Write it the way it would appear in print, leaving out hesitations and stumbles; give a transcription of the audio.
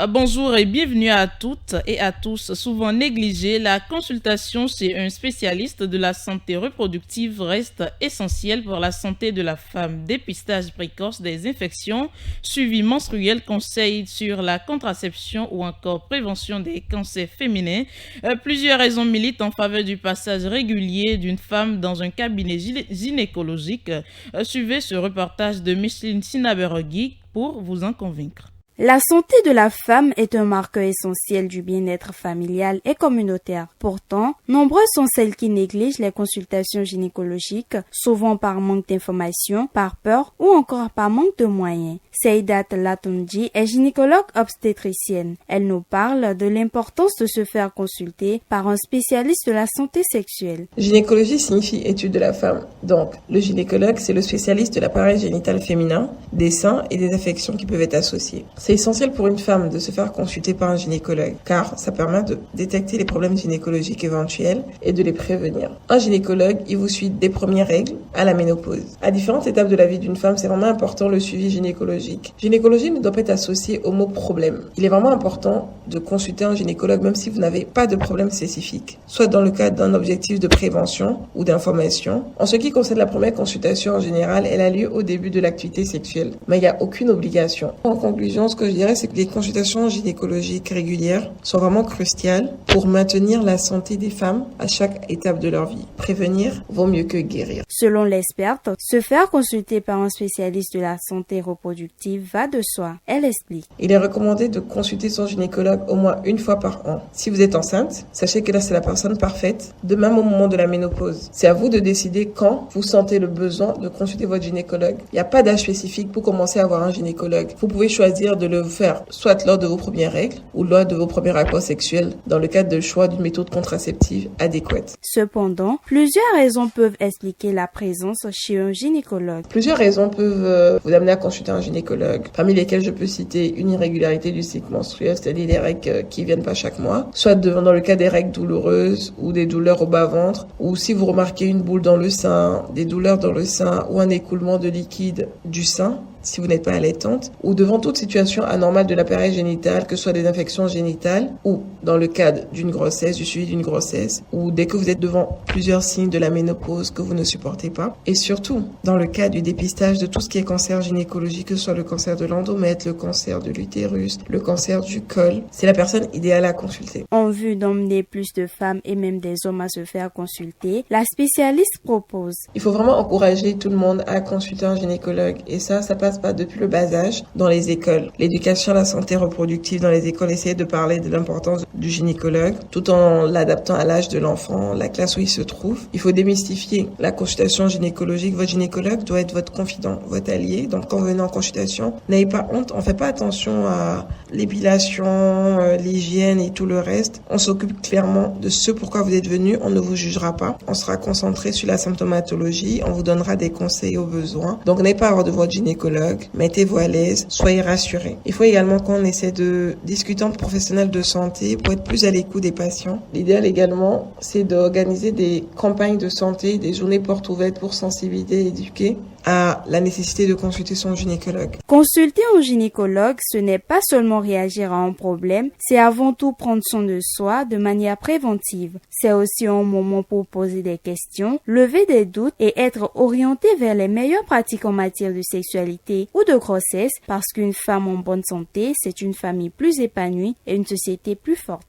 Bonjour et bienvenue à toutes et à tous. Souvent négligée, la consultation chez un spécialiste de la santé reproductive reste essentielle pour la santé de la femme. Dépistage précoce des infections, suivi menstruel, conseils sur la contraception ou encore prévention des cancers féminins. Plusieurs raisons militent en faveur du passage régulier d'une femme dans un cabinet gynécologique. Suivez ce reportage de Micheline Sinabergui pour vous en convaincre. La santé de la femme est un marqueur essentiel du bien-être familial et communautaire. Pourtant, nombreuses sont celles qui négligent les consultations gynécologiques, souvent par manque d'informations, par peur ou encore par manque de moyens. Seidat Latonji est gynécologue obstétricienne. Elle nous parle de l'importance de se faire consulter par un spécialiste de la santé sexuelle. Gynécologie signifie étude de la femme. Donc, le gynécologue, c'est le spécialiste de l'appareil génital féminin, des seins et des affections qui peuvent être associées. C'est essentiel pour une femme de se faire consulter par un gynécologue, car ça permet de détecter les problèmes gynécologiques éventuels et de les prévenir. Un gynécologue, il vous suit des premières règles à la ménopause. À différentes étapes de la vie d'une femme, c'est vraiment important le suivi gynécologique. Gynécologie ne doit pas être associée au mot problème. Il est vraiment important de consulter un gynécologue même si vous n'avez pas de problème spécifique, soit dans le cadre d'un objectif de prévention ou d'information. En ce qui concerne la première consultation en général, elle a lieu au début de l'activité sexuelle, mais il n'y a aucune obligation. En conclusion, ce que je dirais, c'est que les consultations gynécologiques régulières sont vraiment cruciales pour maintenir la santé des femmes à chaque étape de leur vie. Prévenir vaut mieux que guérir. Selon l'experte, se faire consulter par un spécialiste de la santé reproductive va de soi. Elle explique. Il est recommandé de consulter son gynécologue au moins une fois par an. Si vous êtes enceinte, sachez que là, c'est la personne parfaite, de même au moment de la ménopause. C'est à vous de décider quand vous sentez le besoin de consulter votre gynécologue. Il n'y a pas d'âge spécifique pour commencer à voir un gynécologue. Vous pouvez choisir de le faire soit lors de vos premières règles ou lors de vos premiers rapports sexuels dans le cadre de choix d'une méthode contraceptive adéquate. Cependant, plusieurs raisons peuvent expliquer la présence chez un gynécologue. Plusieurs raisons peuvent vous amener à consulter un gynécologue, parmi lesquelles je peux citer une irrégularité du cycle menstruel, c'est-à-dire des règles qui viennent pas chaque mois, soit dans le cas des règles douloureuses ou des douleurs au bas-ventre, ou si vous remarquez une boule dans le sein, des douleurs dans le sein ou un écoulement de liquide du sein, si vous n'êtes pas allaitante, ou devant toute situation anormale de l'appareil génital, que ce soit des infections génitales, ou dans le cadre d'une grossesse, du suivi d'une grossesse, ou dès que vous êtes devant plusieurs signes de la ménopause que vous ne supportez pas, et surtout dans le cas du dépistage de tout ce qui est cancer gynécologique, que ce soit le cancer de l'endomètre, le cancer de l'utérus, le cancer du col, c'est la personne idéale à consulter. En vue d'emmener plus de femmes et même des hommes à se faire consulter, la spécialiste propose. Il faut vraiment encourager tout le monde à consulter un gynécologue, et ça passe pas depuis le bas âge dans les écoles. L'éducation à la santé reproductive dans les écoles essaie de parler de l'importance du gynécologue tout en l'adaptant à l'âge de l'enfant, la classe où il se trouve. Il faut démystifier la consultation gynécologique. Votre gynécologue doit être votre confident, votre allié. Donc quand vous venez en consultation, n'ayez pas honte. On fait pas attention à l'épilation, l'hygiène et tout le reste. On s'occupe clairement de ce pourquoi vous êtes venu. On ne vous jugera pas. On sera concentré sur la symptomatologie. On vous donnera des conseils au besoin. Donc n'ayez pas à avoir de votre gynécologue. Mettez-vous à l'aise, soyez rassurés. Il faut également qu'on essaie de discuter entre professionnels de santé pour être plus à l'écoute des patients. L'idéal également, c'est d'organiser des campagnes de santé, des journées portes ouvertes pour sensibiliser et éduquer à la nécessité de consulter son gynécologue. Consulter un gynécologue, ce n'est pas seulement réagir à un problème, c'est avant tout prendre soin de soi de manière préventive. C'est aussi un moment pour poser des questions, lever des doutes et être orienté vers les meilleures pratiques en matière de sexualité ou de grossesse, parce qu'une femme en bonne santé, c'est une famille plus épanouie et une société plus forte.